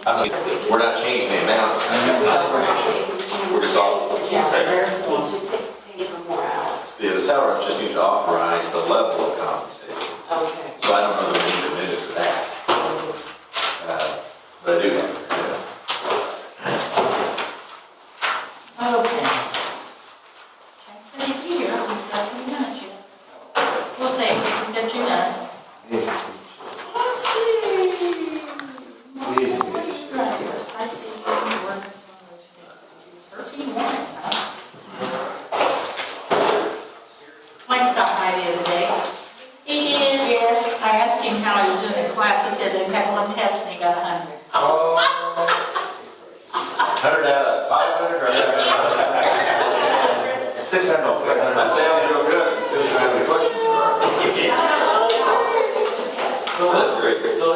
We're not changing the amount. We're just off. Yeah, it's just paid for more hours. Yeah, the salary just needs to authorize the level of compensation. Okay. So I don't know that we need to amend it for that. But I do have it. Okay. Can't say it here, he's got 2 minutes yet. We'll say he's got 2 minutes. Let's see. Right here, citation, ordinance, 13 warnings, huh? Mike stopped by the other day. He did, yes. I asked him how he was doing in class. He said they had 1 test and he got 100. 100 out of 500 or 600? That sounds real good until you have any questions. So that's great. So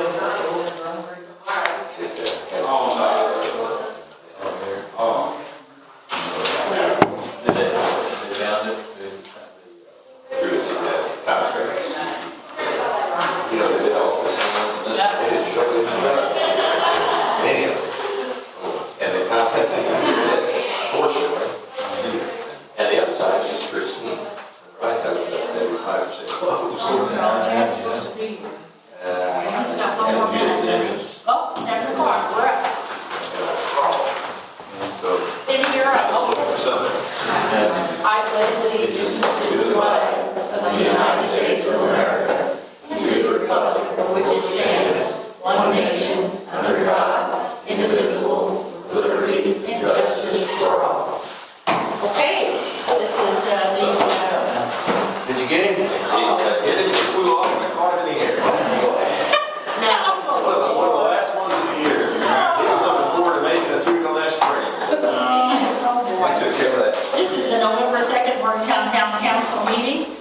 this is the November 2nd Morgantown Town Council meeting.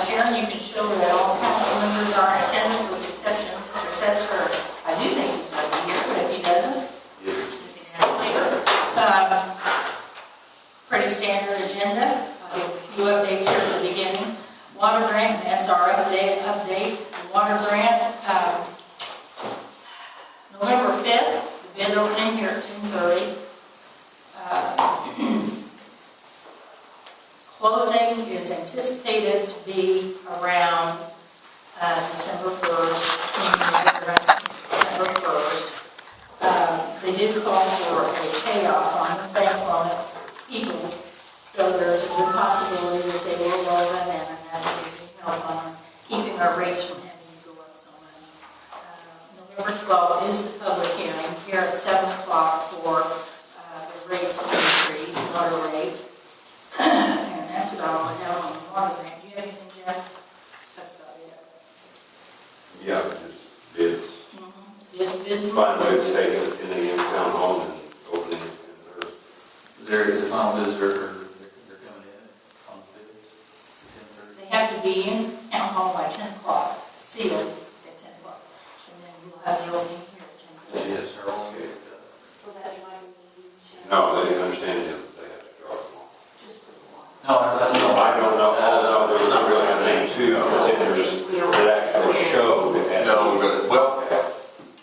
Sharon, you can show that all council members are in attendance with the exception of Mr. Setzer. I do think he's going to be here, but if he doesn't, you can have it later. Pretty standard agenda. A few updates here at the beginning. Water grant and SR update. The water grant, November 5th, the bid opening here at 2:30. Closing is anticipated to be around December 1st. They did call for a payoff on the bank loan at Peoples, so there's a good possibility that they will roll that in, and that will be help on keeping our rates from having to go up so much. November 12th is the public hearing here at 7 o'clock for the rate increase, water rate. That's about all I have on the water grant. Do you have anything, Jeff? That's about it. Yeah, just bids. Bids. Finally, it's taken in the town hall and opening it. Is there the final visitor, they're coming in on the 5th, 10:30? They have to be in town hall by 10 o'clock, sealed at 10 o'clock. And then we'll have the opening here at 10 o'clock. Yes, sir. Okay. Will that might be No, they didn't understand it, is that they have to drop them off. just for the water? No, I don't know. I don't know, there's not really a name too, that actually showed it as. No, well,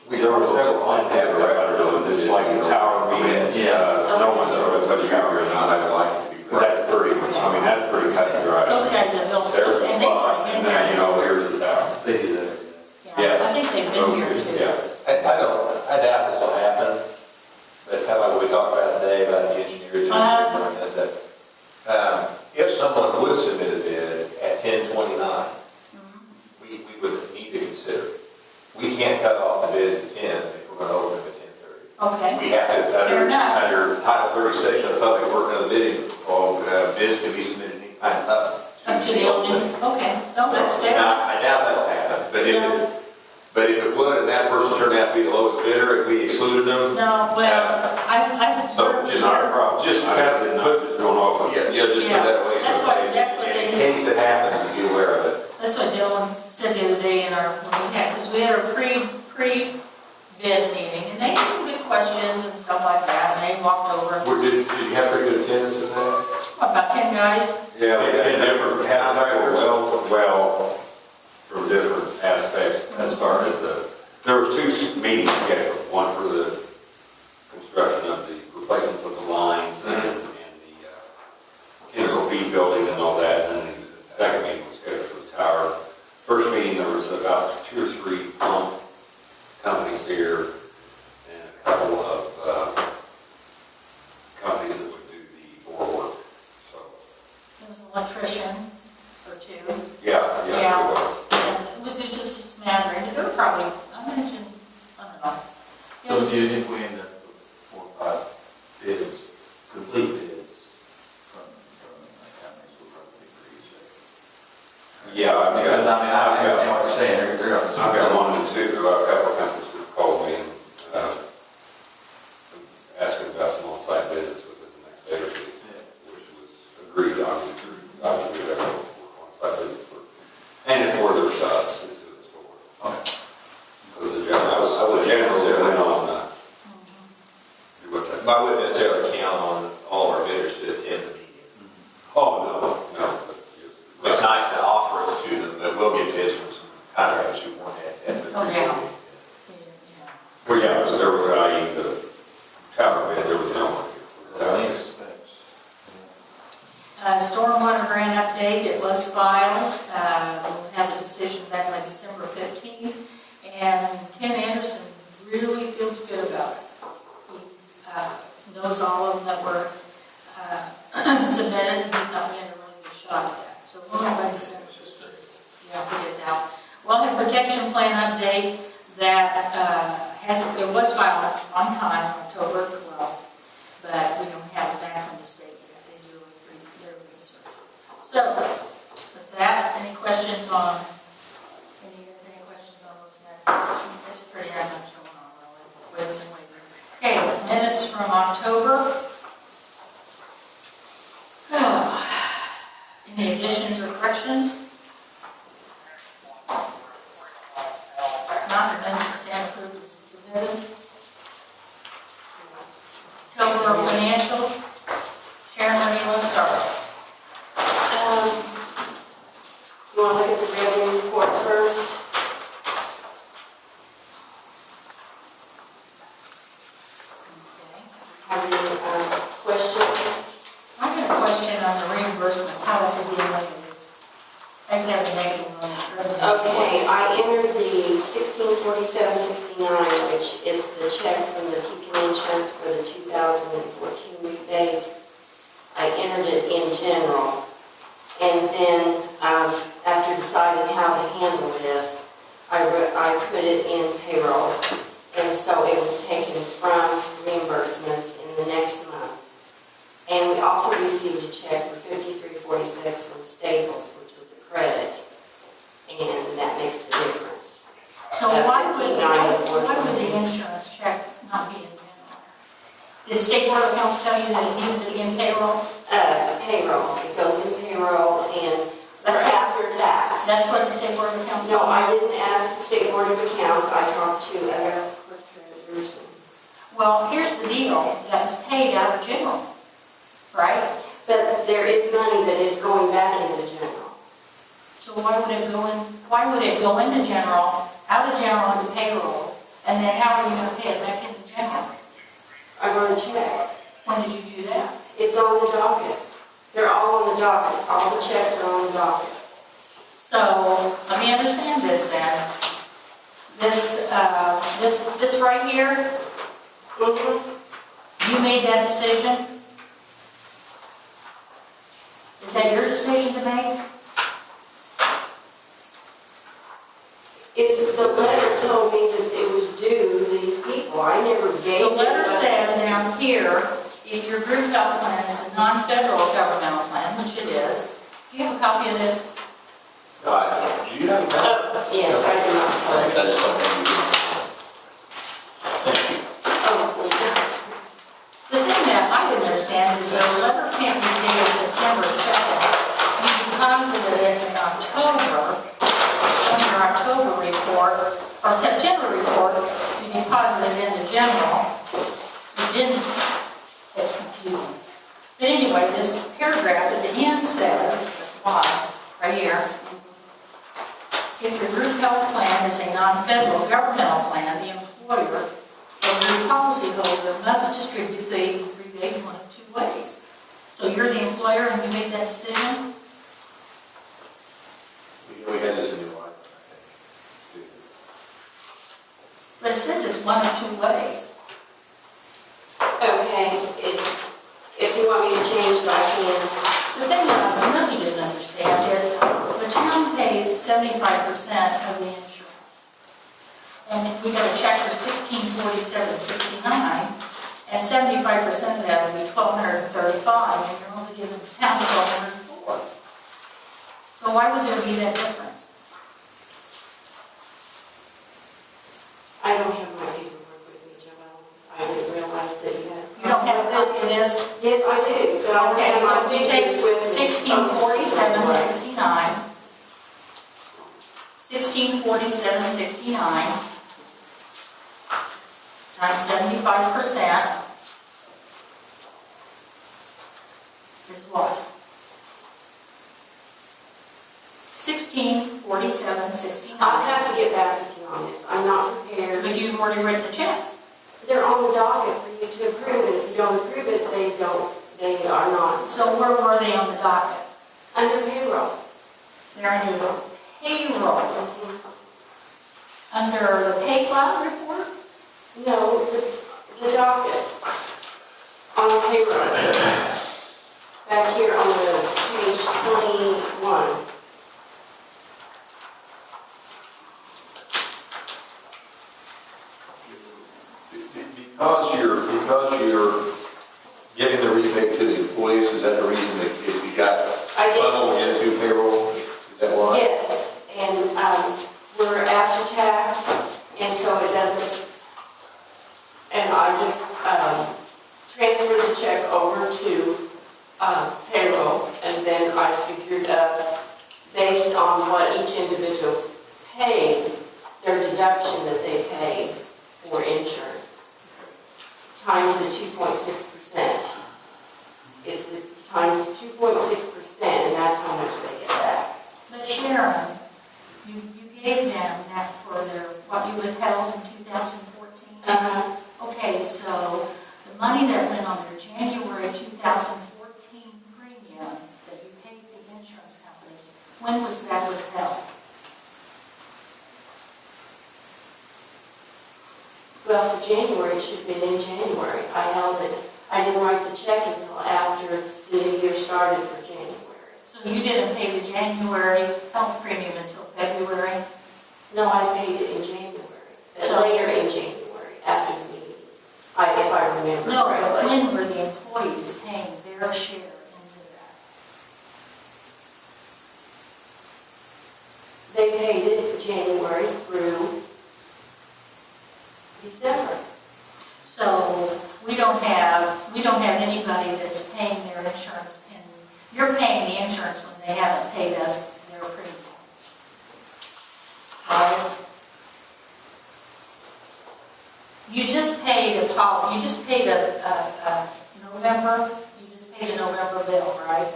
There were several ones that were, I don't know, this like the tower meeting, no one showed it, but you or not, I would like it to be. that's pretty, that's pretty cut and dry. Those guys have built There's those, the and they've spot, been and here. then, here's the tower. They do that. Yes. I think they've been here too. Yeah. I doubt this will happen, but kind of like we talked about today about the engineers. If someone would submit a bid at 10:29, we would need to consider it. We can't cut off the bids at 10 if we're going to open them at 10:30. Okay. We have to, Fair enough. under Title 30 section of the Public Work and Bidding, bids can be submitted anytime up Up to the opening, okay. No, that's fair. Now, I doubt that'll happen, but if it would, and that person turned out to be the lowest bidder, if we excluded them. No, well, I've So just Not a problem. just kind of put, Just going off. just put that away. That's what they In do. case it happens, to be aware of it. That's what Dylan said the other day in our, when we had, because we had a pre-bid meeting, and they had some good questions and stuff like that, and they walked over. Did you have pretty good attendance in that? What, about 10 guys? Yeah, they had different, well, from different aspects as far as there was 2 meetings scheduled, one for the So if we end up with 4 or 5 bids, complete bids from companies, we'll probably agree to it. Yeah, Because I understand what you're saying, they're going to. I've got one or two, a couple of companies that called me and asking about some on-site visits within the next day or two, which was agreed on. I would do that on-site visit for, and it's for their subs, it's who it's for. Okay. Because I would necessarily not, do what's that? I wouldn't necessarily count on all our bidders to attend the meeting. Oh, no. It's nice to offer it to them, but we'll get bids from some contractors who want it. Oh, yeah. Well, yeah, because there was, the tower bid, there was no one. Stormwater grant update, it was filed. We'll have a decision back by December 15th. And Ken Anderson really feels good about it. He knows all of them that were submitted, and he thought we had a really good shot at that. So we'll have by December 15th. Yeah, we get that. We'll have protection plan update that it was filed on time, October 12th, but we don't have it back from the state yet. They do their research. So, with that, any questions on any questions on those next? It's pretty much going on, really. Waiting. Okay, minutes from October. Any additions or corrections? Not the minutes stand approved as submitted. October financials. Sharon, where do you want to start? You want to look at the revenue report first? Okay. Have any questions? I got a question on the reimbursements, how that could be a negative. I could have a negative on the revenue. Okay, I entered the 1647.69, which is the check from the Pekin Insurance for the 2014 rebate. I entered it in general. And then, after deciding how to handle this, I put it in payroll. And so it was taken from reimbursements in the next month. And we also received a check for $53.46 from Staples, which was a credit. And that makes the difference. So why would the insurance check not be in general? Did State Board of Accounts tell you that it needed to be in payroll? Payroll. It goes in payroll and after tax. That's what the State Board of Accounts No, told I you? didn't ask the State Board of Accounts. I talked to other clerk treasurers. Well, here's the deal, that was paid out of general, right? But there is money that is going back into general. So why would it go into general, out of general into payroll, and then how are you going to pay it back into general? I wrote a check. When did you do that? It's on the docket. They're all on the docket. All the checks are on the docket. So, let me understand this then. This right here, you made that decision? Is that your decision to make? The letter told me that it was due to these people. I never gave The them letter money. says down here, if your group health plan is a non-federal governmental plan, which it is, do you have a copy of this? Do you have that? Yes, I do not Thanks, sign. I just don't think you Thank you. Oh, yes. The thing that I didn't understand is the letter can't be dated September 2nd. You deposited it in October, on your October report, or September report, you deposited it into general. You didn't. It's confusing. But anyway, this paragraph at the end says, right here, if your group health plan is a non-federal governmental plan, the employer or your policyholder must distribute the rebate one of two ways. So you're the employer and you made that decision? We had this in your life. But it says it's one of two ways. Okay, if you want me to change it, I can. The thing that I really didn't understand is the town pays 75% of the insurance. And we got a check for $1,647.69, and 75% of that would be $1,235, and you're only giving the town $1,204. So why would there be that difference? I don't have my paperwork with me, Joelle. I didn't realize that you had. You don't have a copy of this? Yes, I do, but I don't Okay, have so my if you take figures with me. 1647.69 times 75% is what? 1647.69. I'll have to get back with you on this. I'm not prepared. But you've already written the checks. They're on the docket for you to approve, and if you don't approve it, they are not. So where were they on the docket? Under payroll. They're under the payroll. Under the pay file report? No, the docket on the payroll. Back here on the page 21. Because you're giving the rebate to the employees, is that the reason that you got I did. funneled into payroll? Is that why? Yes, and we're after tax, and so it doesn't, and I just transferred the check over to payroll, and then I figured based on what each individual paid, their deduction that they paid for insurance, times the 2.6%. It's the times 2.6%, and that's how much they get back. But Sharon, you gave them that for what you withheld in 2014? Okay, so the money that went on their January 2014 premium that you paid the insurance company, when was that withheld? Well, for January, it should have been in January. I held it. I didn't write the check until after the new year started for January. So you didn't pay the January health premium until February? No, I paid it in January. So- Later in January, after the meeting. If I remember No, but correctly. when were the employees paying their share into that? They paid it January through December. So we don't have anybody that's paying their insurance, and you're paying the insurance when they haven't paid us their premium. Right? You just paid a November, you just paid a November bill, right?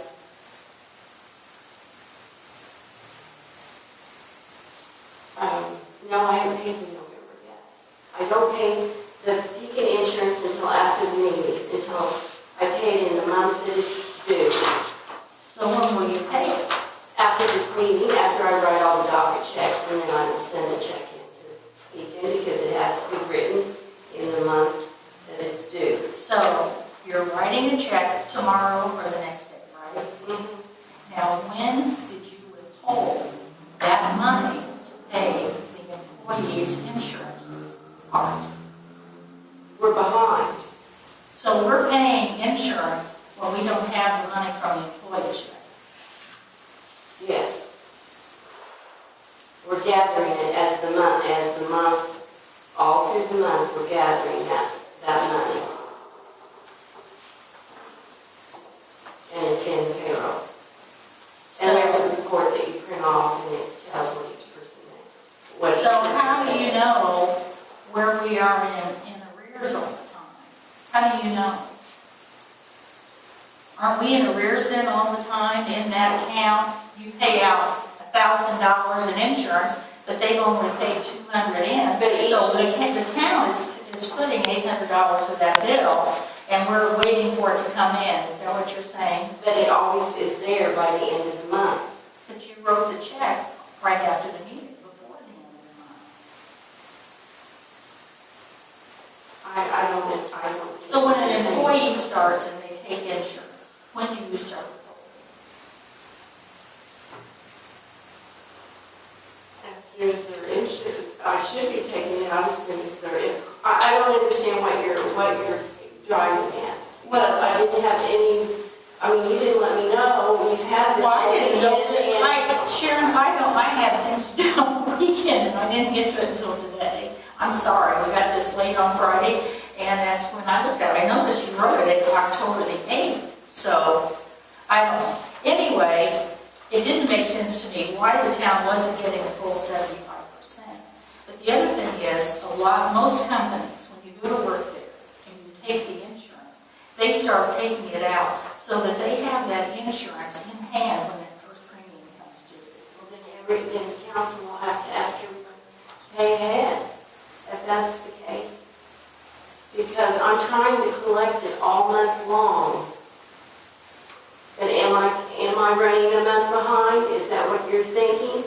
No, I haven't paid the November yet. I don't pay the Pekin insurance until after the meeting, until I pay it in the month that it's due. So when will you pay it? After this meeting, after I write all the docket checks, and then I will send the check in to Pekin because it has to be written in the month that it's due. So you're writing a check tomorrow or the next day, right? Now, when did you withhold that money to pay the employee's insurance part? We're behind. So we're paying insurance when we don't have the money from the employees yet. Yes. We're gathering it as the month, all through the month, we're gathering that money. And it's in payroll. And there's a report that you print off, and it tells what each person did. So how do you know where we are in arrears all the time? How do you know? Aren't we in arrears then all the time in that account? You pay out $1,000 in insurance, but they've only paid $200 in. So the town is footing $800 of that bill, and we're waiting for it to come in. Is that what you're saying? But it always is there by the end of the month. But you wrote the check right after the meeting, before the end of the month. I don't. So when an employee starts and they take insurance, when do you start withholding? As soon as they're insured, I should be taking it out as soon is there, I don't understand what you're driving at. Because I didn't have any, I mean, you didn't let me know, you had this. Well, I didn't know and- that, Sharon, I had things to do on the weekend, and I didn't get to it until today. I'm sorry, we got this late on Friday, and that's when I looked at it. I noticed you wrote it October the 8th, so, I don't know. Anyway, it didn't make sense to me why the town wasn't getting a full 75%. But the other thing is, most companies, when you go to work there, and you take the insurance, they start taking it out, so that they have that insurance in hand when that first premium comes due. Well, then the council will have to ask everyone to pay ahead, if that's the case. Because I'm trying to collect it all month long. But am I running a month behind? Is that what you're thinking?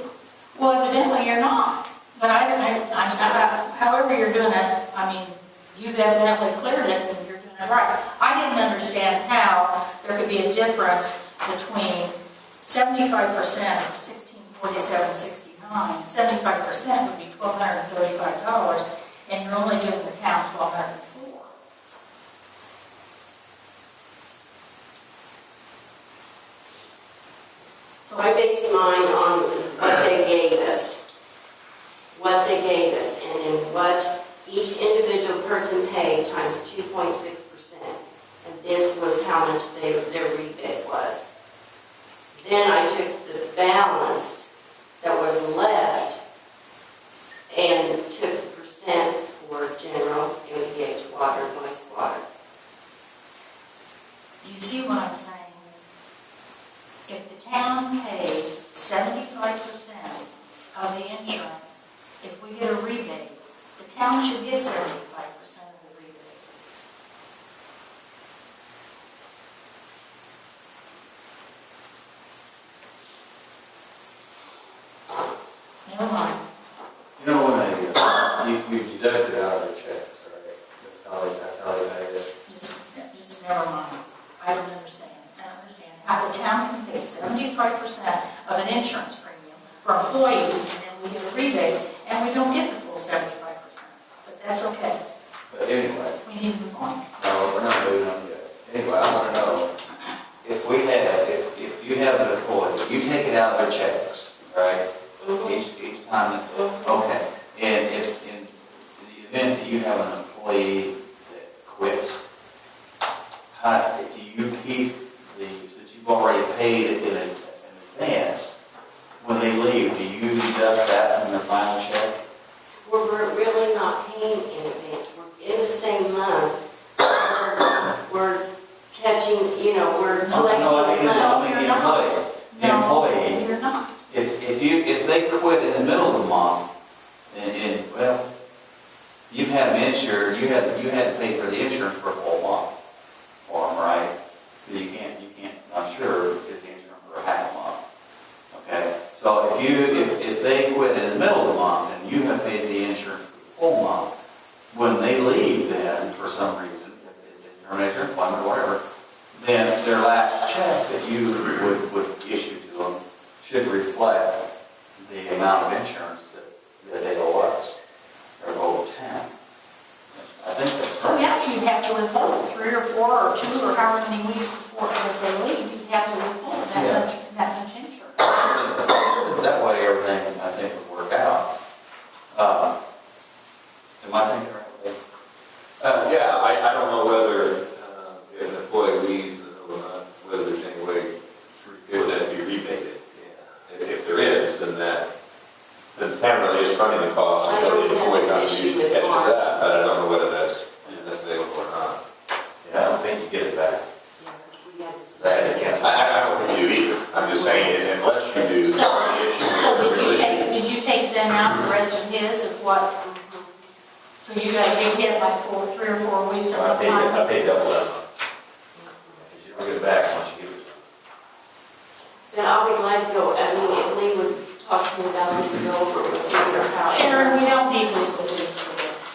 Well, evidently you're not. But however you're doing it, I mean, you've evidently cleared it and you're doing it right. I didn't understand how there could be a difference between 75% of 1647.69. 75% would be $1,235, and you're only giving the town $1,204. So I base mine on what they gave us. And then what each individual person paid times 2.6%. And this was how much their rebate was. Then I took the balance that was left and took the percent for general, MPH, water, and wastewater. You see what I'm saying? If the town pays 75% of the insurance, if we get a rebate, the town should get 75% of the rebate. Never mind. You know, when you deduct it out of the checks, right? That's how they pay it. Just never mind. I don't understand. I don't understand how the town can pay 75% of an insurance premium for employees, and then we get a rebate, and we don't get the full 75%. But that's okay. But anyway, We need to move on. no, we're not moving on yet. Anyway, I want to know, if you have an employee, you take it out of their checks, right? Each time, okay. And if, in the event that you have an employee that quits, how do you keep since you've already paid it in advance, when they leave, do you deduct that from their final check? We're really not paying in advance. We're in the same month. We're catching, we're collecting. No, I mean you're the employee. not. The employee. No, you're not. If they quit in the middle of the month, well, you've had them insured, you had to pay for the insurance for a full month for them, right? You can't, I'm sure, get the insurance for a half a month. Okay? So if they quit in the middle of the month and you have paid the insurance for the full month, when they leave then, for some reason, if they terminate their employment or whatever, then their last check that you would issue to them should reflect the amount of insurance that they owe us, or owe the town. I think that's So right. yes, you'd have to withhold 3 or 4 or 2 or however many weeks before they leave, you'd have to withhold that much insurance. That way, everything, I think, would work out. Am I thinking right? Yeah, I don't know whether if an employee leaves in the middle of the month, whether there's any way for that to be rebated. Yeah. If there is, then the town really is funding the cost I until don't the have employee this issue contribution with catches Mark. that, but I don't know whether that's available or not. Yeah, I don't think you get it back. Yeah, 'cause we had this. I don't think you do either. I'm just saying, unless you do the issue. So did you take them out, the rest of his, of what? So you got a big hit like 3 or 4 weeks of I time? paid double that month. Because you don't get it back once you give it to them. Then I'll be glad to go, I mean, if Lee would talk to me about this and go over it with me or how. Sharon, we don't need legal advice for this.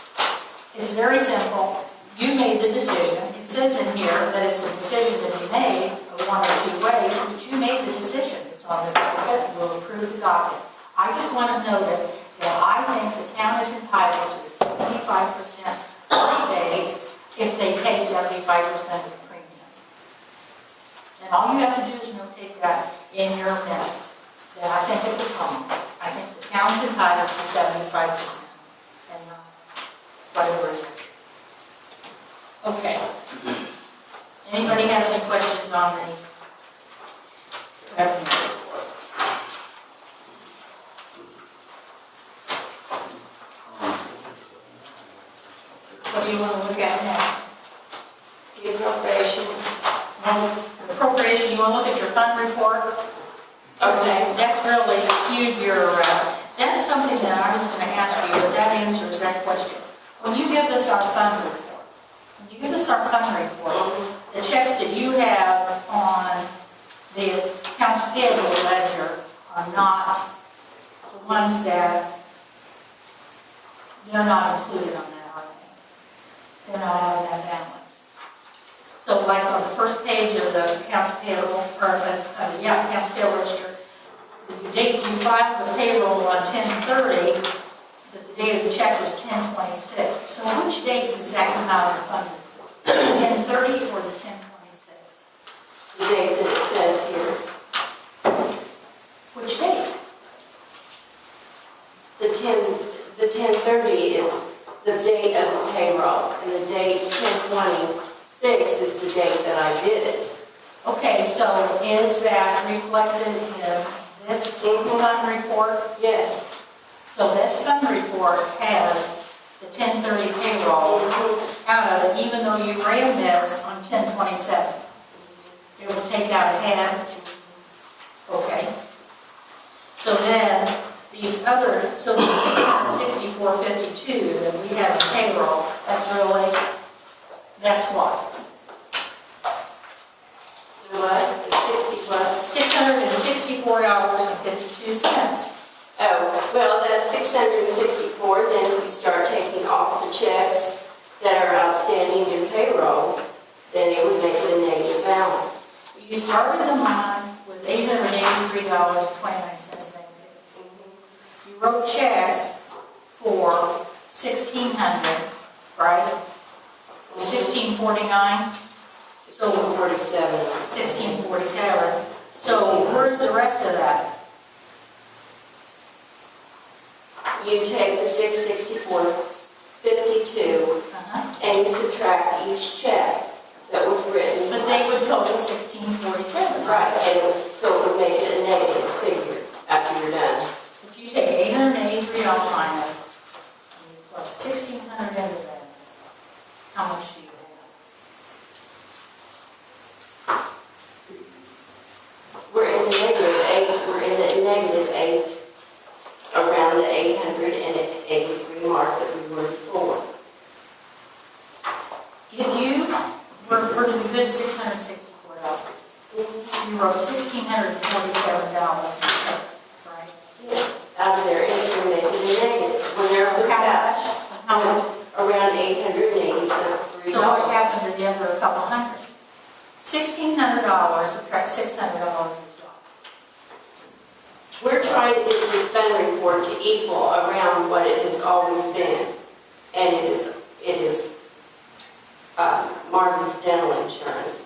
It's very simple. You made the decision. It says in here that it's a decision that you made of 1 or 2 ways, but you made the decision. It's on the docket. We'll approve the docket. I just want to know that that I think the town is entitled to 75% rebate if they pay 75% of the premium. And all you have to do is notate that in your minutes, that I think it was wrong. I think the town's entitled to 75% and not whatever it is. Okay. Anybody have any questions on the revenue report? What do you want to look at next? The appropriation. The appropriation, you want to look at your fund report? Okay. That's really skewed your, that's something that I was going to ask you, but that answers that question. When you give us our fund report, the checks that you have on the accounts payable ledger are not the ones that, they're not included on that, are they? They're not out of that balance. So like on the first page of the accounts payable, or accounts payable register, the date you filed the payroll on 10/30, but the date of the check was 10/26. So which date does that come out of the fund report? The 10/30 or the 10/26? The date that it says here. Which date? The 10/30 is the date of the payroll, and the date 10/26 is the date that I did it. Okay, so is that reflected in this fund report? Yes. So this fund report has the 10/30 payroll out of it, even though you ran this on 10/27. It will take out ahead. Okay. So then these other, so the 664.52 that we have in payroll, that's what? The what? The 60 what? $664.52. Oh, well, that's 664, then if you start taking off the checks that are outstanding in payroll, then it would make it a negative balance. You started the month with $883.29 negative. You wrote checks for $1,600, right? $1,649. So 47. $1,647. So where's the rest of that? You take the 664.52 and you subtract each check that was written. But they would total $1,647. Right, and it was, so it would make it a negative figure after you're done. If you take $883 minus, and you put $1,600 into that, how much do you have? We're in the -8, around the 883 mark that we were before. If you were to do good $664, you wrote $1,647 in checks, right? Yes, out of there, it's going to make it a negative. When there's a How cash, much? How much? around 883. So what happens at the end of a couple hundred? $1,600 subtract $600 is what? We're trying to get this fund report to equal around what it has always been. And it is Marvin's dental insurance,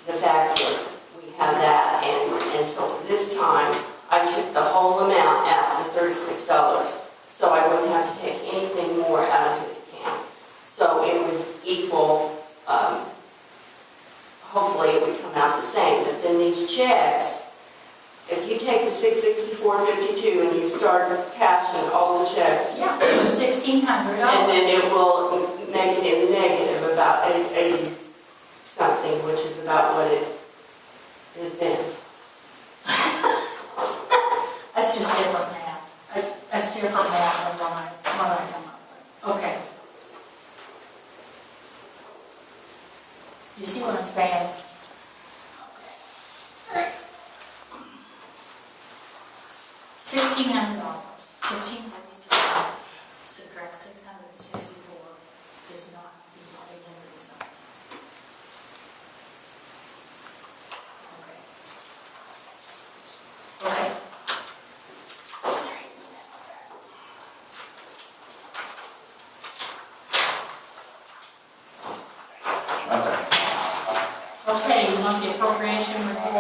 the fact that we have that. And so this time, I took the whole amount out, the $36, so I wouldn't have to take anything more out of his account. So it would equal, hopefully it would come out the same. But then these checks, if you take the 664.52 and you start cashing all the checks, Yeah, it was $1,600. and then it will make it in the negative about 80 something, which is about what it has been. That's just different math. That's different math than what I come up with. Okay. You see what I'm saying? Okay. All right. $1,600, $1,647, subtract 664 does not equal 800 something. Okay. Okay.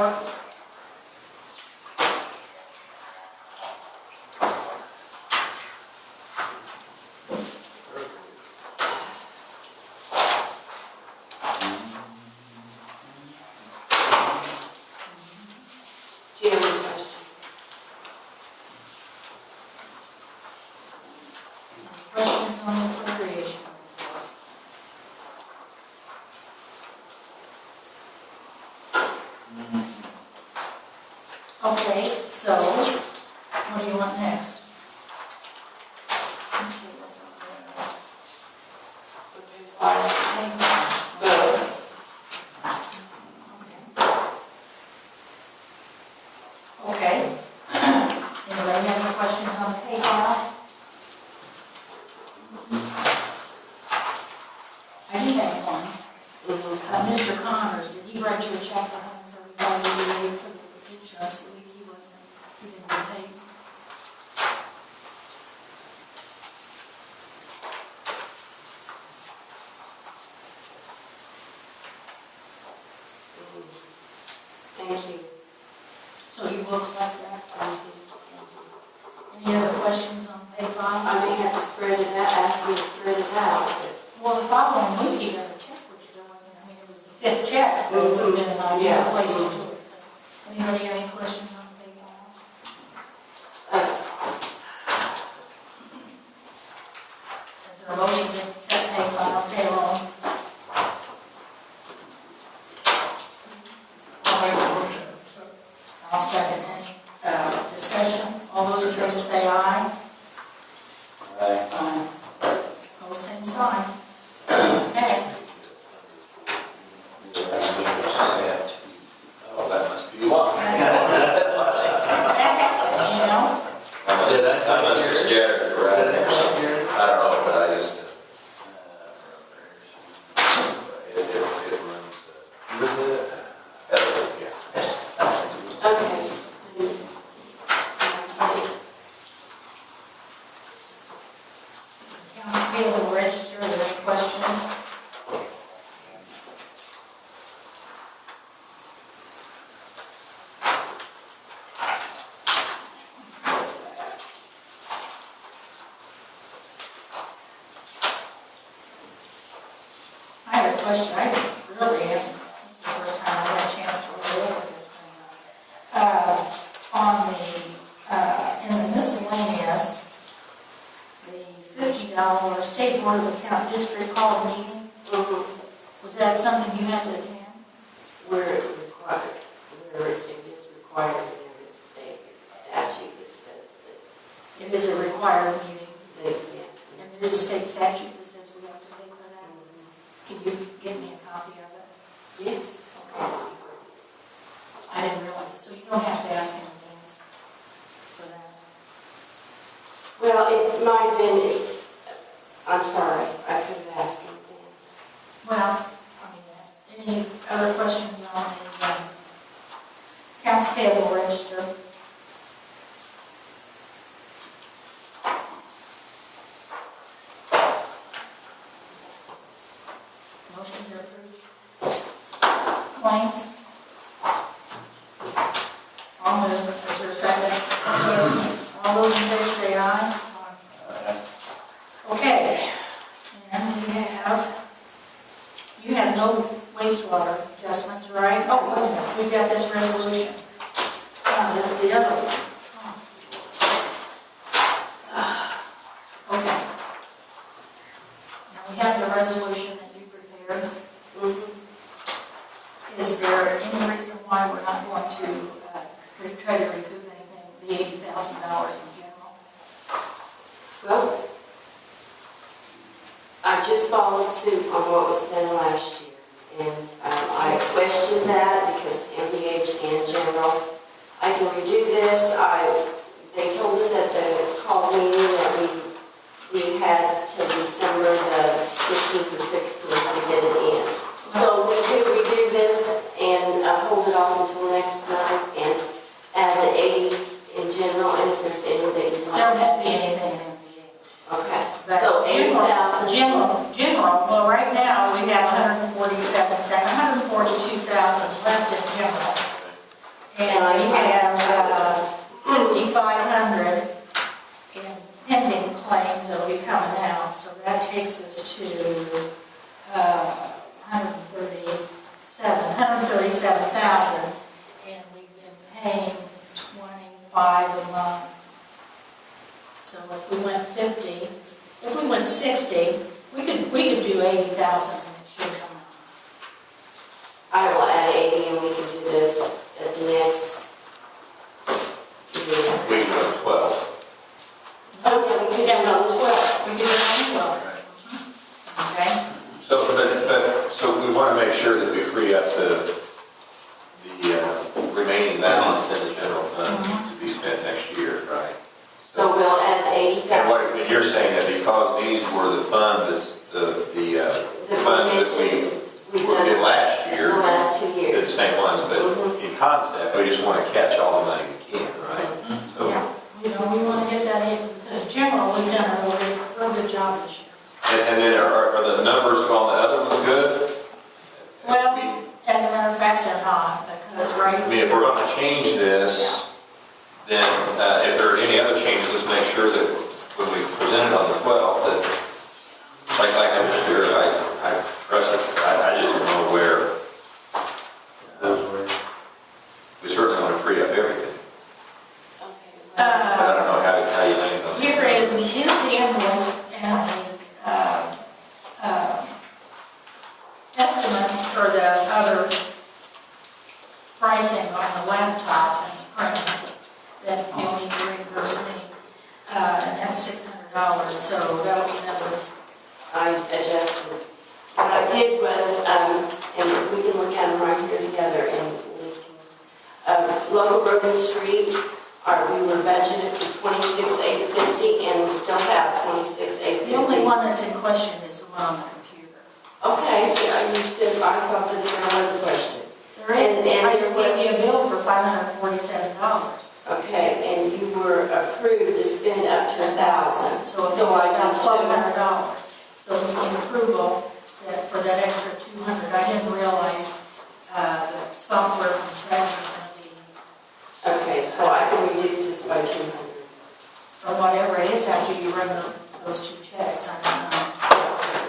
report. Do you have any questions? Questions on the appropriation report? Okay, so what do you want next? Let's see what's on the list. Okay. Anybody have any questions on the pay file? I do have one. Mr. Connors, did he write you a check for $135 for the insurance the week he didn't get paid? Thank you. So you will collect that? Any other questions on pay file? I may have to spread it out, ask you to spread it out. Well, the following week he got a check, which there wasn't, I mean, it was the 5th check, but it would have been an ideal place to do it. Anybody have any questions on pay file? Is there a motion to set pay file payroll? I'll make a motion. I'll second. Any discussion? All those in favor say aye. Aye. All same sign. Okay. Oh, that must be why. That happens, you know? I must have scattered it right or something. I don't know, but I just, it runs, yeah. Okay. Accounts payable register, are there any questions? I have a question, I really haven't, this is the first time I've had a chance to really look at this one. On the, in the miscellaneous, the $50 State Board of Account District Call meeting, was that something you had to attend? Where it is required in the state statute that says that, It is a required meeting, yes. and there's a state statute that says we have to pay for that. Can you give me a copy of it? Yes. Okay. I didn't realize it, so you don't have to ask in advance for that. Well, it might have been, I'm sorry, I could have asked in advance. Well, I mean, that's, any other questions on the accounts payable register? Motion to approve. Claims? I'll move. Is there a second? All those in favor say aye. Okay. And you have no wastewater adjustments, right? Oh, wait a minute, we've got this resolution. That's the other one. Okay. Now we have the resolution that you prepared. Is there any reason why we're not going to try to recoup anything, the $80,000 in general? Well, I just followed suit on what was done last year, and I questioned that because MPH and general, I can redo this. They told us at the call meeting that we had till December the 15th or 16th to get it in. So we could redo this and hold it off until next month and add the 80 in general, and if there's anything you There want. won't be anything in MPH. Okay, But so 80,000. General, well, right now, we have 142,000 left in general. And we have 5,500 in pending claims that'll be coming out, so that takes us to 137,000, and we've been paying 25 a month. So if we went 50, if we went 60, we could do 80,000 next year somehow. I will add 80 and we can do this at the next meeting. We can go to 12. Oh, yeah, we could do another 12. We could do 12. Okay? So we want to make sure that we free up the remaining balance in the general fund to be spent next year, right? So we'll add 80,000. And and you're saying that because these were the funds, the funds that we did last year, The last 2 the years. same ones, but in concept, we just want to catch all the money we can, right? So, Yeah, we want to get that in, because general, we've done a real good job this year. and then are the numbers on the other ones good? Well, as a matter of fact, they're not, because I mean, if we're going to change this, then if there are any other changes, let's make sure that when we present it on the 12th, that, like I'm sure, I trust it, I just don't know where. We certainly want to free up everything, but I don't know how you land on it. here is the invoice and the estimates for the other pricing on the laptops and the printer that you'll need to reimburse me, and that's $600, so that'll be another. I adjusted. What I did was, and we can look at them right here together, and we can, local road and street, we were budgeted for $26,850, and we still have $26,850. The only one that's in question is the one on the computer. Okay, yeah, you said, I thought that there was a question. There is, I just gave you a bill for $547. Okay, and you were approved to spend up to 1,000. So if So I I just just $1,200, so we need approval for that extra 200. I didn't realize the software from Chad is going to be, Okay, so I can reduce this by 200. or whatever it is after you run those two checks, I don't know.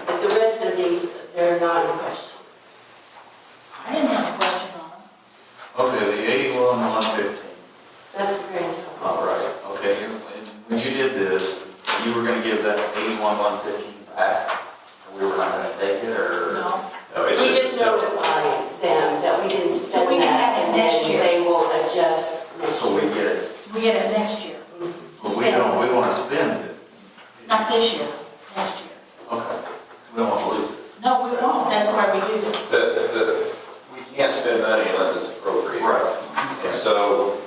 But the rest of these, they're not in question. I didn't have a question on them. Okay, the 81, 115. That's the grand total. All right, okay, when you did this, you were gonna give that 81, 115 back? And we were not gonna take it, or? No. No, it's We just just notified them that we didn't So spend we can that, have it and next then year. they will adjust next So we year. get it, We get it next year. but we wanna spend it. Not this year, next year. Okay, we don't wanna lose it. No, we won't, that's why we do this. we can't spend money unless it's appropriate. Right. And so,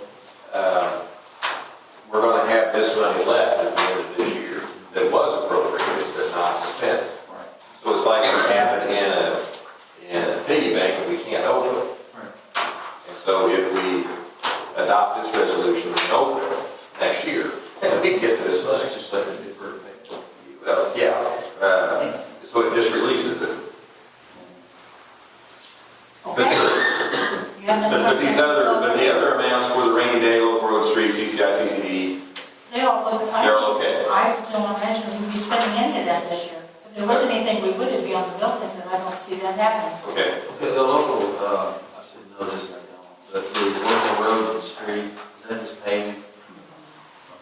we're going to have this money left at the end of this year that was appropriated but not spent. Right. So it's like we have it in a piggy bank that we can't open. Right. And so if we adopt this resolution and open it next year, then we can get to this money. Let's just let it be for Well, yeah, so it just releases it. Okay? You have another But the other amounts for the rainy day, local road, streets, CCI, CCD, They all look, they're okay. I don't imagine we'd be spending any of that this year. If there was anything, we would, it'd be on the building, but I don't see that happening. Okay. Okay, the local, I should know this, I don't, but the local road and street, is that just paving?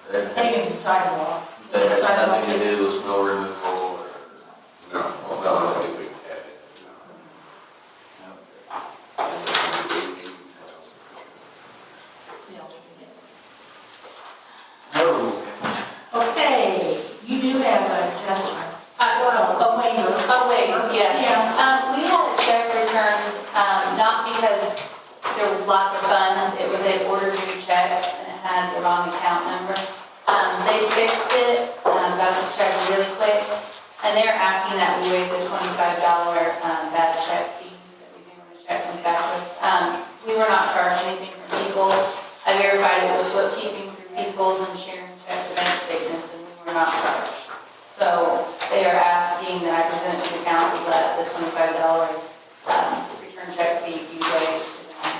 Okay, that has- Paving the sidewalk. that has Sidewalk. nothing to do with snow removal or? No, I don't think we can have it. No. Okay, you do have an adjustment. Well, a waiver. Oh, wait, yeah. Yeah. We had a check returned, not because there was lack of funds, it was they ordered new checks and it had the wrong account number. They fixed it, got us a check really quick, and they're asking that we waive the $25 bad check fee that we do when a check comes back to us. We were not charged anything for people. I verified it with bookkeeping through Peoples and sharing checks and bank statements, and we were not charged. So they are asking that I present to the council that the $25 return check fee be waived to them.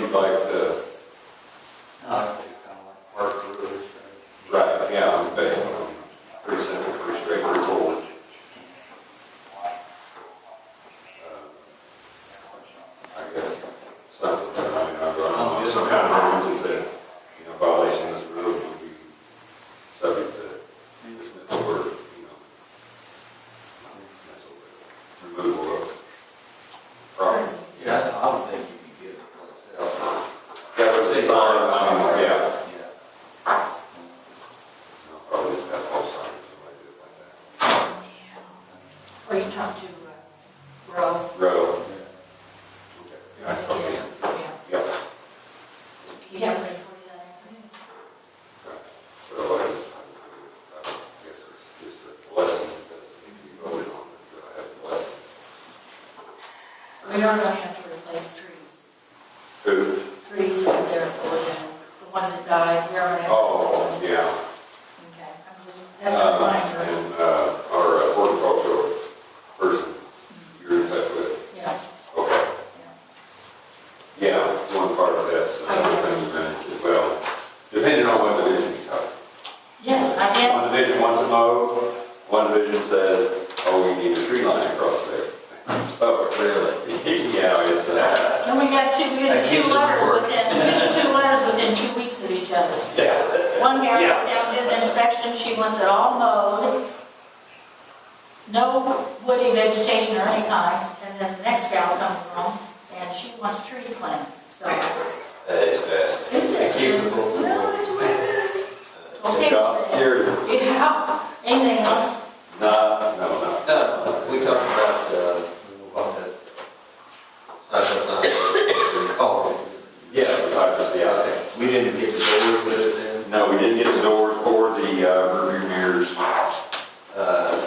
you'd like to, No, I think it's kind of like park rulers, right, yeah, I'm basically, pretty simple, pretty straightforward. I guess something, I mean, I'm going, just some kind of rules that, you know, violation of this rule would be subject to dismissal or, you know, dismissal, removal of property. Yeah, I don't think you can get it for itself. Yeah, but it's a sign, I mean, yeah. Yeah. No, probably just have all signs, somebody do it like that. Or you talk to Roe. Row. Yeah. Okay. Yeah, okay. Yeah. Yep. You have ready for you that afternoon. Right. So I guess it's just a blessing because if you voted on it, I have a blessing. We are going to have to replace trees. Food. Trees up there for the ones that died, we are going to have to replace Oh, them. yeah. Okay, I'm just, that's a reminder. And our horticultural person, you're in touch with. Yeah, Okay. yeah. Yeah, one part of that's another thing you manage as well. Depending on what division you talk. Yes, I did. One division wants a mow, one division says, oh, we need a tree line across there. Oh, really? Yeah, it's, And we got two That keeps them letters working. two letters within 2 weeks of each other. yeah. One gal Yeah. goes down, did an inspection, she wants it all mowed, no woody vegetation or any kind, and then the next gal comes along, and she wants trees planted, so. It's best. It keeps them both Well, it's what it is. Okay. Job security. Yeah, anything else? No. We talked about that, side by side, call. Yeah, besides just, yeah. We didn't get the doors with it then. No, we didn't get the doors or the rear mirrors.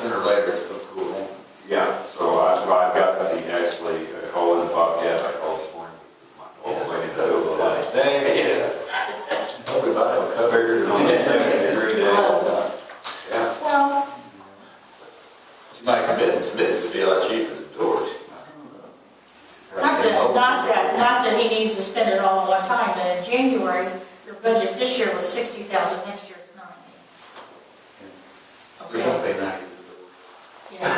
Sooner or later, it's going to cool down. Yeah, so I've got the, actually, call in the podcast, I called this morning. My call waiting to over the last day. Yeah. Hope we buy a cover on the 73 days. Yeah. Well, She might commit to be a lot cheaper than doors. not that he needs to spend it all at one time, but in January, your budget this year was 60,000, next year it's 90. We don't Okay, pay 90. yeah,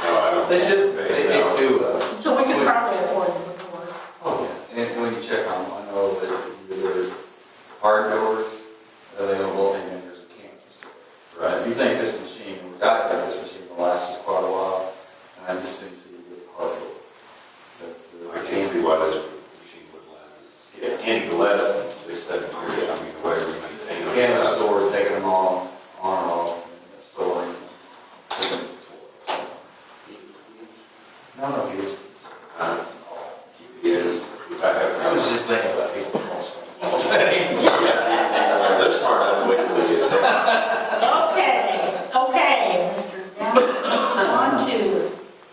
No, I don't. They should, they do, so we could probably afford the doors. oh, yeah. And when you check on them, I know that there's hard doors available and then there's a canvas door. Right. If you think this machine, which I think this machine will last us quite a while, and I just didn't see the hard door. I can't see why this machine would last any less than 6-7 years. I mean, the way we maintain it. Canvas door, taking them all on and off, and storing. No, he was. Yes, I was just thinking about people from setting. they're smart enough to wait till they get there. Okay, Mr. Down, on to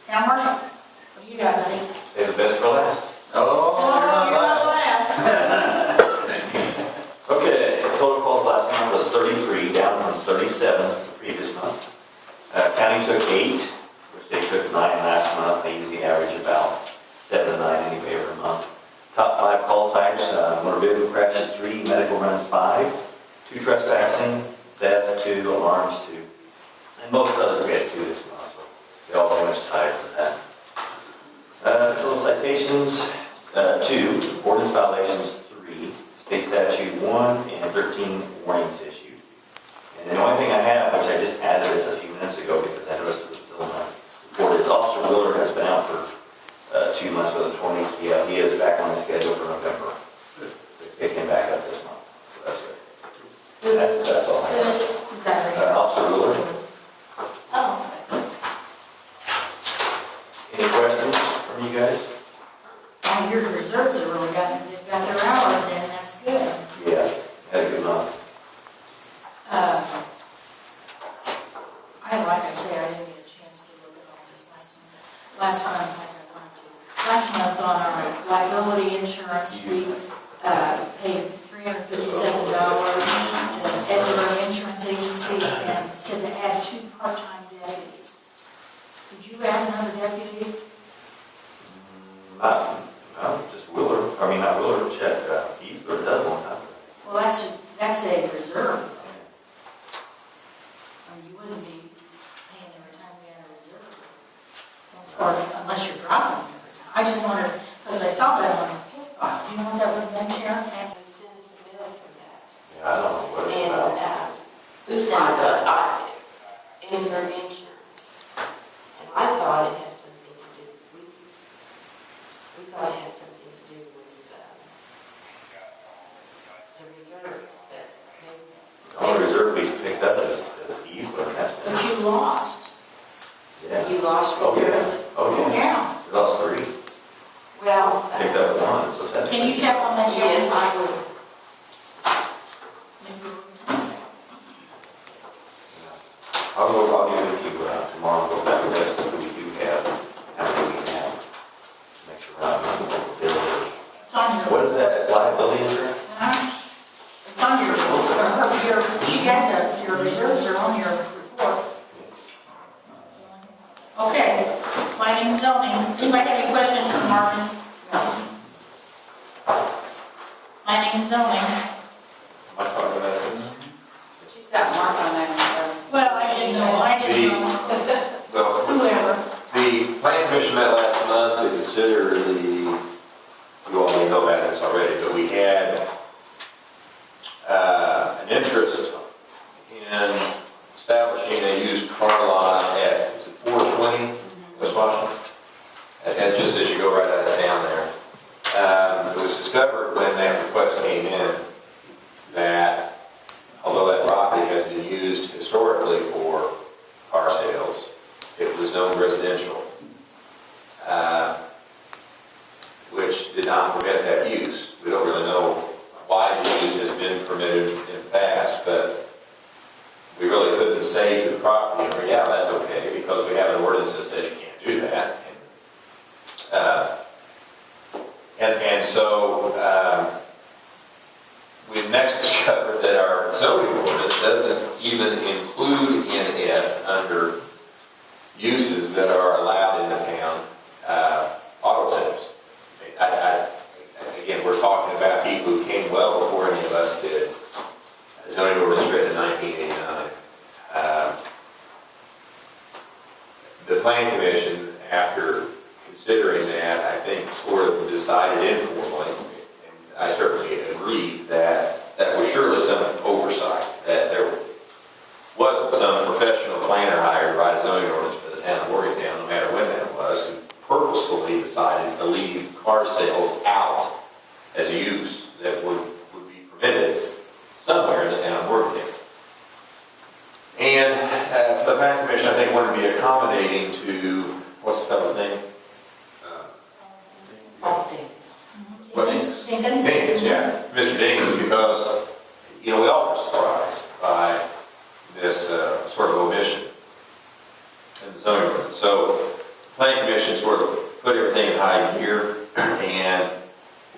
Town Marshal. What do you got, buddy? Save the best for last. Oh, You're not last. Okay, total calls last month was 33, down from 37 the previous month. County took 8, which they took 9 last month. They usually average about 7 to 9 anyway every month. Top 5 call types, motor vehicle crashes 3, medical runs 5, 2 trespassing, theft 2, alarms 2. And most others we had 2 this month, so they all pretty much tied for that. Total citations, 2, ordinance violations 3, state statute 1, and 13 warnings issued. And the only thing I have, which I just added this a few minutes ago because I noticed it was still in my report, is Officer Wheeler has been out for 2 months with a torn ACL. He is back on the schedule for November. They pick him back up this month, so that's good. That's all I have. Officer Wheeler, Oh, any questions from you guys? and your reserves have really they've got their hours in, that's good. Yeah, had a good month. Like I say, I didn't get a chance to look at all this last month like I wanted to. Last month on our liability insurance, we paid $357 to Edinburgh Insurance Agency and said to add 2 part-time deputies. Did you add another deputy? No, just Wheeler. I mean, not Willard, check, Eastler does one, huh? Well, that's a reserve. I mean, you wouldn't be paying every time we had a reserve. Or unless you're dropping them every time. I just wondered, because I saw that on the pay file. Do you know what that would have been, Sharon? And send us a bill for that. Yeah, I don't know what it's And, about. Who's in it? in their insurance. And I thought it had something to do, we thought it had something to do with, the reserves, but maybe. The only reserve we picked up is Eastler, and that's been. But you lost. Yeah. You lost Oh, reserves? yeah. Oh, yeah. Yeah. We lost 3. Well. Picked up 1, so that's. Can you check on that? Yes, I will. I'll get with you tomorrow, go back and list who we do have, how many we have. Make sure we're not running over bills. It's on your. What is that, that's liability insurance? It's on she has your reserves are on your report. Okay, planning and zoning. Anybody have any questions on Marvin? No. Planning and zoning. Am I talking about this? She's got Mark on that. Well, I didn't know. Well, Whoever. the plan commission met last month to consider you all may know about this already, but we had an interest in establishing a used car lot at, is it 420 West Washington? And just as you go right out of town there. It was discovered when that request came in that although that property has been used historically for car sales, it was zoned residential, which did not permit that use. We don't really know why the use has been permitted in the past, but we really couldn't say to the property owner, yeah, that's okay, because we have an ordinance that says you can't do that. And so we next discovered that our zoning ordinance doesn't even include in it, under uses that are allowed in the town, auto sales. Again, we're talking about people who came well before any of us did. Zoning ordinance written in 1989. The Plan Commission, after considering that, I think sort of decided informally, and I certainly agree, that that was surely some oversight, that there wasn't some professional planner hired to write a zoning ordinance for the town of Morgantown, no matter when that was, who purposefully decided to leave car sales out as a use that would be permitted somewhere in the town of Morgantown. And the Plan Commission, I think, wanted to be accommodating to, what's the fellow's name? What name? Dinkins, yeah. Mr. Dinkins, because, you know, we all were surprised by this sort of omission in the zoning ordinance. So the Plan Commission sort of put everything in high gear, and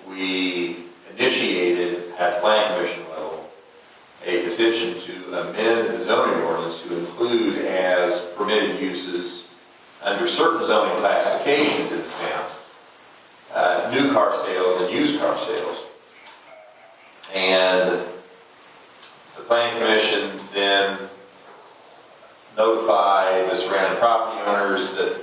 we initiated at the Plan Commission level a petition to amend the zoning ordinance to include as permitted uses under certain zoning classifications in the town, new car sales and used car sales. And the Plan Commission then notified the surrounding property owners that,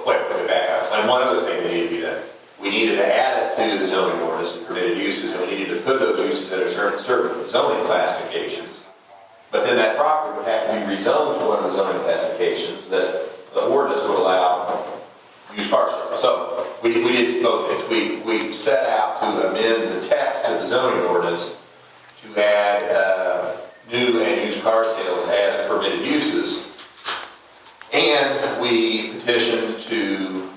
wait, back up. And one other thing that needed to be done. We needed to add it to the zoning ordinance and permitted uses, and we needed to put those uses that are certain zoning classifications. But then that property would have to be rezoned to one of the zoning classifications that the ordinance would allow used car sales. So we did both things. We set out to amend the text of the zoning ordinance to add new and used car sales as permitted uses. And we petitioned to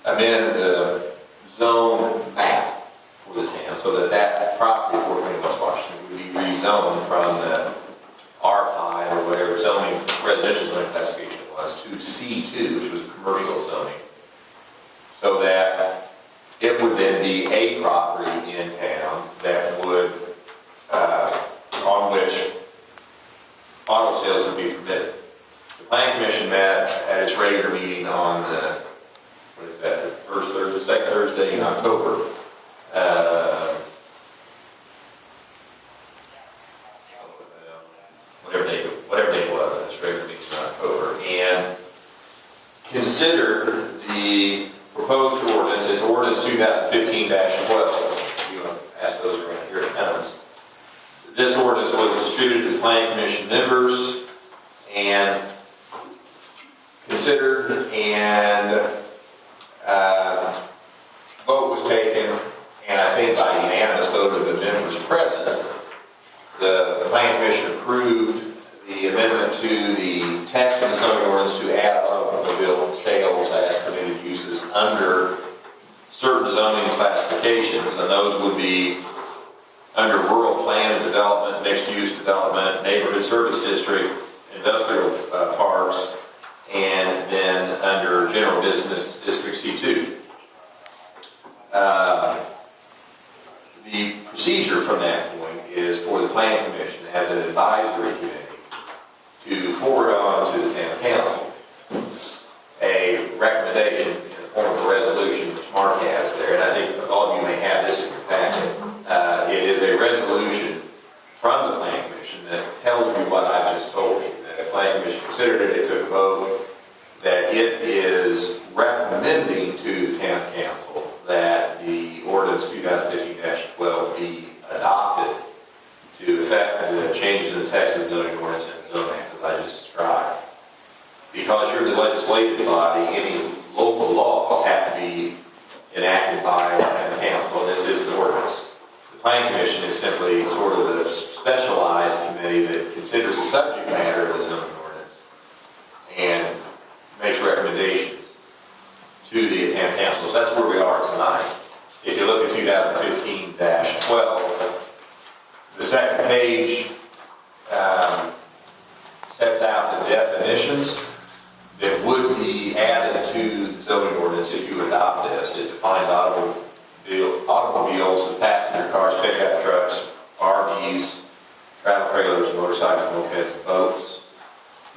amend the zone map for the town so that that property, 420 West Washington, would be rezoned from the R5 or whatever zoning, residential zoning classification it was, to C2, which was commercial zoning. So that it would then be a property in town that would, on which auto sales would be permitted. The Plan Commission met at its regular meeting on the, what is that, the first Thursday, second Thursday in October, considered the proposed ordinance, it's ordinance 2015-12. You want to pass those around here at times. This ordinance was distributed to the Planning Commission members and considered, and vote was taken, and I think by unanimous vote of the members present, the Planning Commission approved the amendment to the text of the zoning ordinance to add automobile sales as permitted uses under certain zoning classifications, and those would be under rural plan development, mixed-use development, neighborhood service district, industrial parks, and then under general business district C2. The procedure from that point is for the Planning Commission as an advisory committee to forward on to the town council a recommendation in the form of a resolution, which Mark has there, and I think all of you may have this in your packet. It is a resolution from the Planning Commission that tells you what I've just told you, that the Planning Commission considered it, it took a vote, that it is recommending to the town council that the ordinance 2015-12 be adopted to effect the changes in the text of the zoning ordinance and the zoning act as I just described. Because you're the legislative body, any local laws have to be enacted by the town council, and this is the ordinance. The Planning Commission is simply sort of a specialized committee that considers the subject matter of the zoning ordinance and makes recommendations to the town council. So that's where we are tonight. If you look at 2015-12, the second page sets out the definitions that would be added to the zoning ordinance if you adopt this. It defines automobiles as passenger cars, pickup trucks, RVs, travel trailers, motorcycles, mopeds, and boats.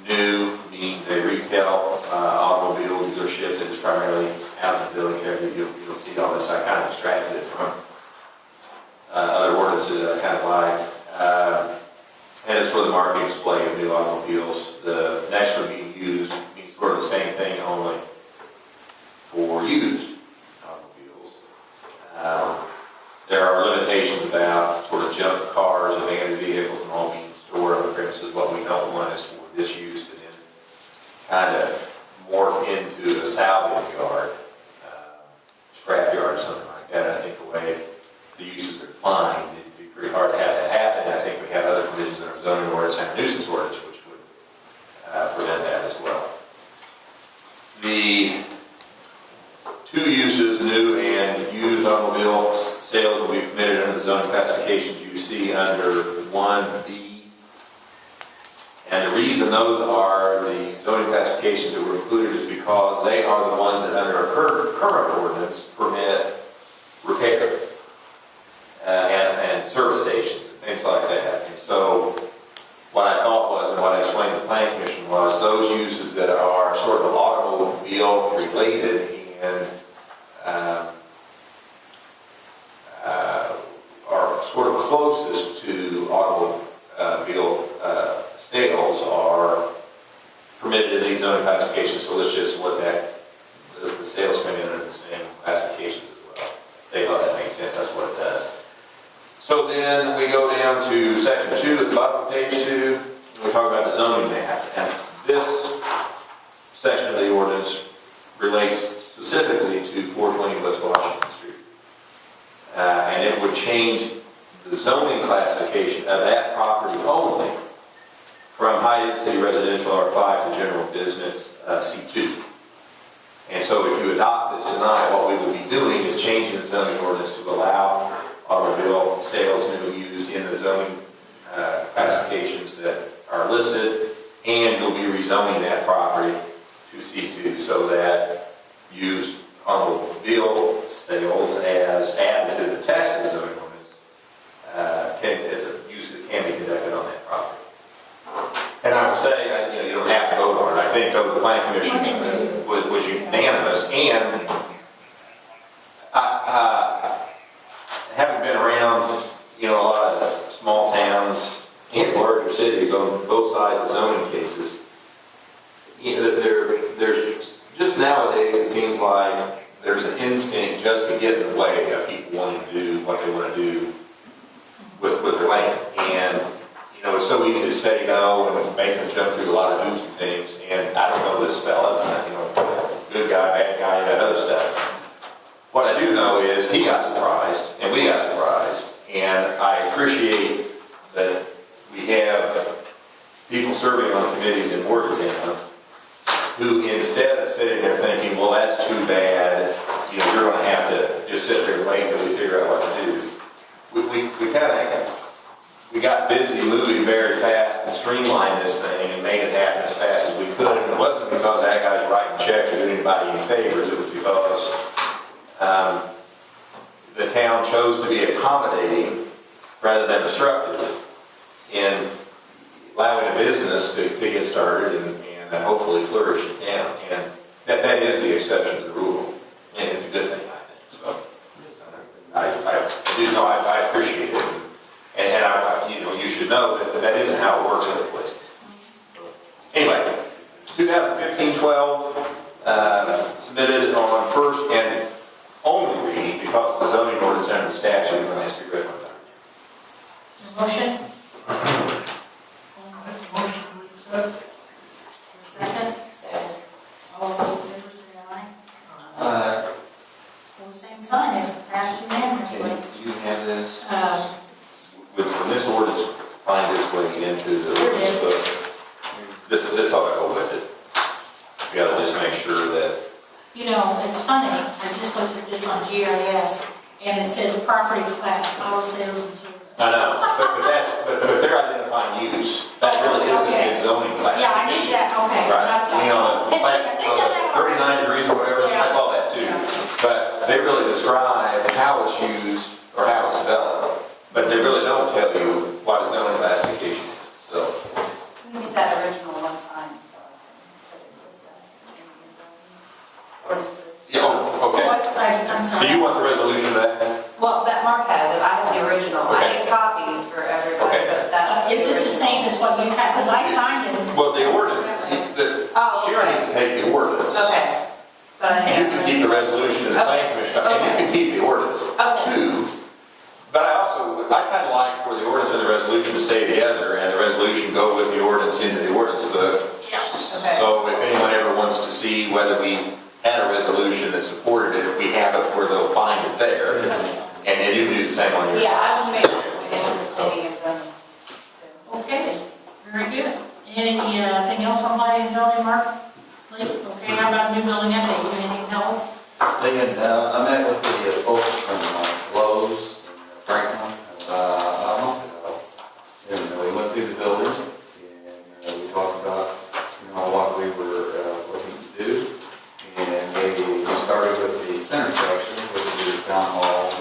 New means a retail automobile dealership that is primarily housing, building, area. You'll see all this. I kind of extracted it from other ordinances that I kind of liked. And it's for the marketing display of new automobiles. The next one, being used, means sort of the same thing, only for used automobiles. There are limitations about sort of junk cars, abandoned vehicles, and all being stored on the premises. What we don't want is for this use to then kind of morph into a salvage yard, scrap yard, or something like that. I think the way the uses are defined, it'd be pretty hard to have that happen. And I think we have other provisions in our zoning ordinance and our nuisance ordinance which would prevent that as well. The two uses, new and used automobile sales, will be permitted under the zoning classifications you see under 1B. And the reason those are the zoning classifications that were included is because they are the ones that under our current ordinance permit repair and service stations and things like that. And so what I thought was, and what I explained to the Planning Commission was, those uses that are sort of automobile related and are sort of closest to automobile sales are permitted in these zoning classifications. So let's just look at the sales come in under the same classifications as well. They thought that makes sense. That's what it does. So then we go down to section 2 at the bottom of page 2. And we talk about the zoning map. And this section of the ordinance relates specifically to 420 West Washington Street. And it would change the zoning classification of that property only from high-density residential R5 to general business C2. And so if you adopt this tonight, what we will be doing is changing the zoning ordinance to allow automobile sales new and used in the zoning classifications that are listed, and you'll be rezoning that property to C2 so that used automobile sales as added to the text of the zoning ordinance, it's a use that can be conducted on that property. And I would say, you don't have to vote on it. I think though the Planning Commission was unanimous, and having been around, a lot of small towns and larger cities on both sides of zoning cases, there's just nowadays, it seems like there's an instinct just to get in the way of people wanting to do what they want to do with their land. And, you know, it's so easy to say no and make them jump through a lot of hoops and things. And I don't know this fella, you know, good guy, bad guy, that other stuff. What I do know is he got surprised, and we got surprised. And I appreciate that we have people serving on committees in Morgantown who, instead of sitting there thinking, well, that's too bad, you know, you're going to have to just sit there and wait until we figure out what to do. We got busy moving very fast and streamlined this thing and made it happen as fast as we could. And it wasn't because that guy's writing checks or doing anybody any favors. It was because the town chose to be accommodating rather than disruptive in allowing a business to get started and hopefully flourish in town. And that is the exception to the rule. And it's a good thing, I think. So I appreciate it. And you know, you should know that isn't how it works other places. Anyway, 2015-12 submitted on first and only reading because of the zoning ordinance and the statute when they speak read one time. Motion? Motion to accept. Second? Second. All those in favor say aye. Well, same sign as passed unanimously. Do you have this? When this ordinance finds its way into the ordinance book, this ought to go with it. We got to just make sure that. You know, it's funny, I just looked at this on GIS, and it says property class, auto sales and service. I know, but they're identifying use. That really isn't a zoning class. Yeah, I knew that, okay. Right. You know, the plat, 39 degrees or whatever, I saw that too. But they really describe how it's used or how it's developed. But they really don't tell you what a zoning classification is. So. Can you get that original one signed? Yeah, oh, okay. I'm So sorry. you want the resolution of that? Well, that Mark has it, I have the original, Okay. I get copies for everybody, Okay. but that's. Is this the same as what you have, because I signed it. Well, the ordinance, Oh, Sharon okay. needs to take the ordinance. Okay. But I You can keep the resolution of the planning commission, and you can keep the ordinance too. But I kind of like for the ordinance and the resolution to stay together, and the resolution go with the ordinance into the ordinance book. Yes. Okay. So if anyone ever wants to see whether we had a resolution that supported it, if we have it where they'll find it there, and then you can do the same on your Yeah, side. I will make sure we get everything is done. Okay, very good. Anything else on planning and zoning, Mark? Okay, how about new building update? Anything else? They had, I met with the folks from Lowe's and Franklin about a month ago. And we went through the building and we talked about, what we were looking to do. And we started with the center section, which is town hall and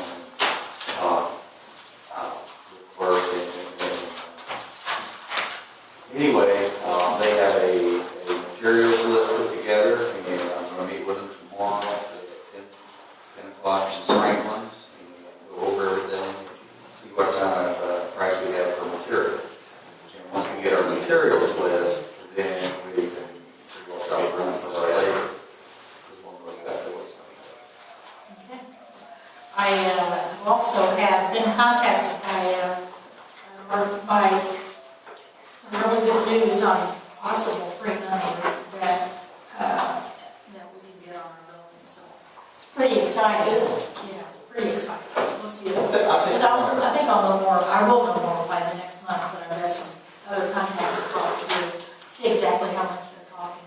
work. Anyway, they have a materials list put together, and I'm going to meet with them tomorrow at 10 o'clock in Franklin's, and go over everything, see what kind of price we have for materials. And once we get our materials list, then we can pretty well start running for our labor. Because we'll know exactly what's coming up. Okay. I also have been contacted by some really good news on possible free money that we can get on our building. So it's pretty exciting. Yeah, pretty exciting. We'll see. Because I think I'll know more. I will know more by the next month, but I've got some other contacts to talk to, see exactly how much they're talking.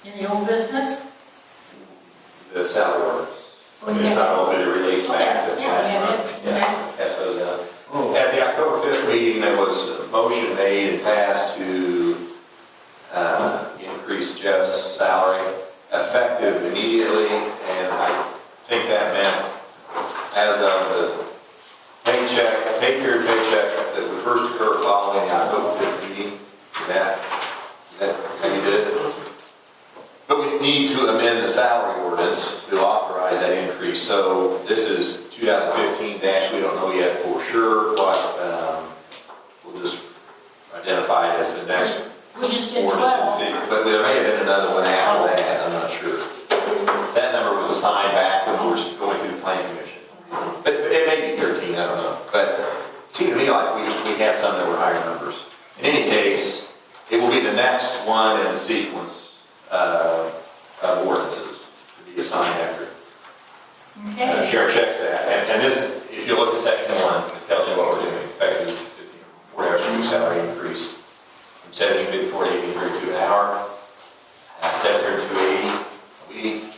Any old business? The salary ordinance. Oh, It's yeah. not all been released back to Yeah, last yeah, month. yeah. Pass those out. At the October 5th meeting, there was a motion made and passed to increase Jeff's salary effective immediately, and I think that meant as of the pay period paycheck that would first occur following the October 5th meeting. Is that how you did it? But we need to amend the salary ordinance to authorize that increase. So this is 2015 we don't know yet for sure what, we'll just identify it as the next We just did Or 12. but there may have been another one after that, I'm not sure. That number was assigned back when we were going through the planning commission. But it may be 13, I don't know. But it seemed to me like we had some that were higher numbers. In any case, it will be the next one in the sequence of ordinances to be assigned after. Okay. Sharon checks that. And this, if you look at section 1, it tells you what we're doing. Effective 4 hours a week salary increase from 17.54 to 18.32 an hour, 700 to 80 a week. We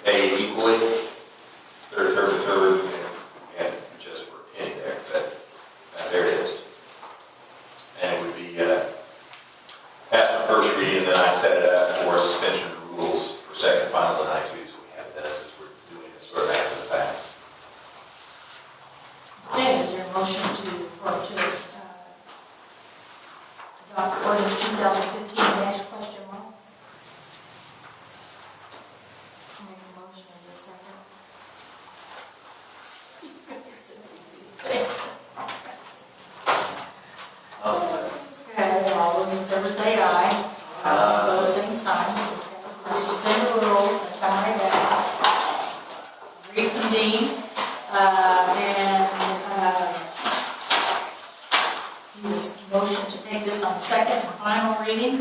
pay equally, third, and just for a penny there, but there it is. And it would be passed on first reading, and then I set it up for suspension of rules for second and final tonight too, so we have that since we're doing it sort of after the fact. Okay, is there a motion to adopt ordinance 2015 dash question mark? Make a motion, is there a second? Okay, all those in favor say aye. Those same sign. We'll suspend the rules, that's how I reconvene, use motion to take this on second and final reading,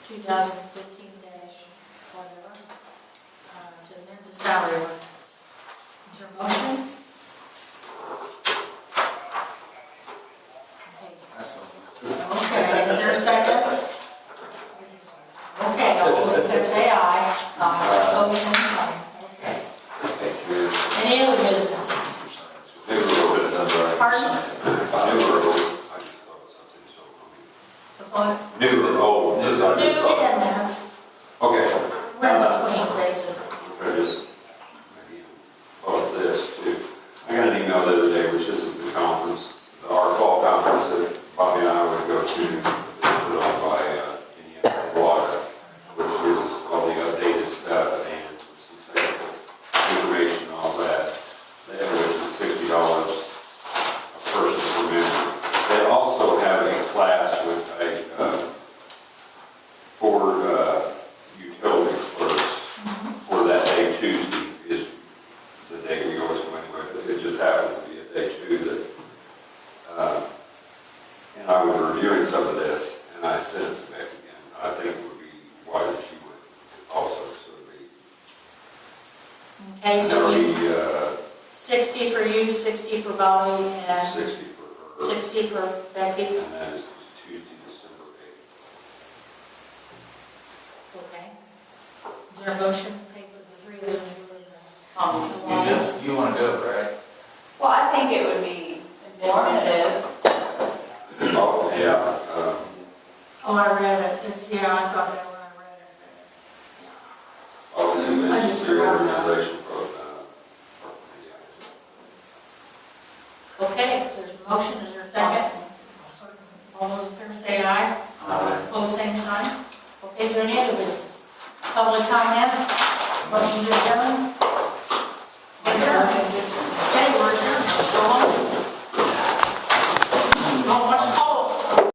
2015 dash whatever, to amend the salary ordinance. Is there a motion? Okay, is there a second? Okay, all those in favor say aye. Opposed, same sign. Okay. Any other business? Pardon? The what? New or old? New in there. Okay. We're in between, basically. I just maybe thought this too. I got an email the other day, which this is the conference, our fall conference that Bobby and I would go to, put on by Indiana Water, which gives us all the updated stuff and some technical information and all that. That was $60 a person per member. They also have a class with a Ford utility clerks for that day. Tuesday is the day we always go anyway, but it just happens to be a day too that, and I was reviewing some of this, and I sent it to Becky, and I think it would be wise if she would also, so it'd be. Okay, so It'd you, be, 60 for you, 60 for Bobby, and 60 for her. 60 for Becky. And that is Tuesday, December 8th. Okay. Is there a motion to pay for the three of them to go to the Alliance? You want to do it, right? Well, I think it would be informative. Oh, yeah, Oh, I read it. It's, yeah, I thought that when I read it, but, obviously, I it's just the forgot about it. organization yeah. Okay, there's a motion, is there a second? All those in favor say aye. Opposed, same sign. Okay, is there any other business? Public comment? Motion to adjourn?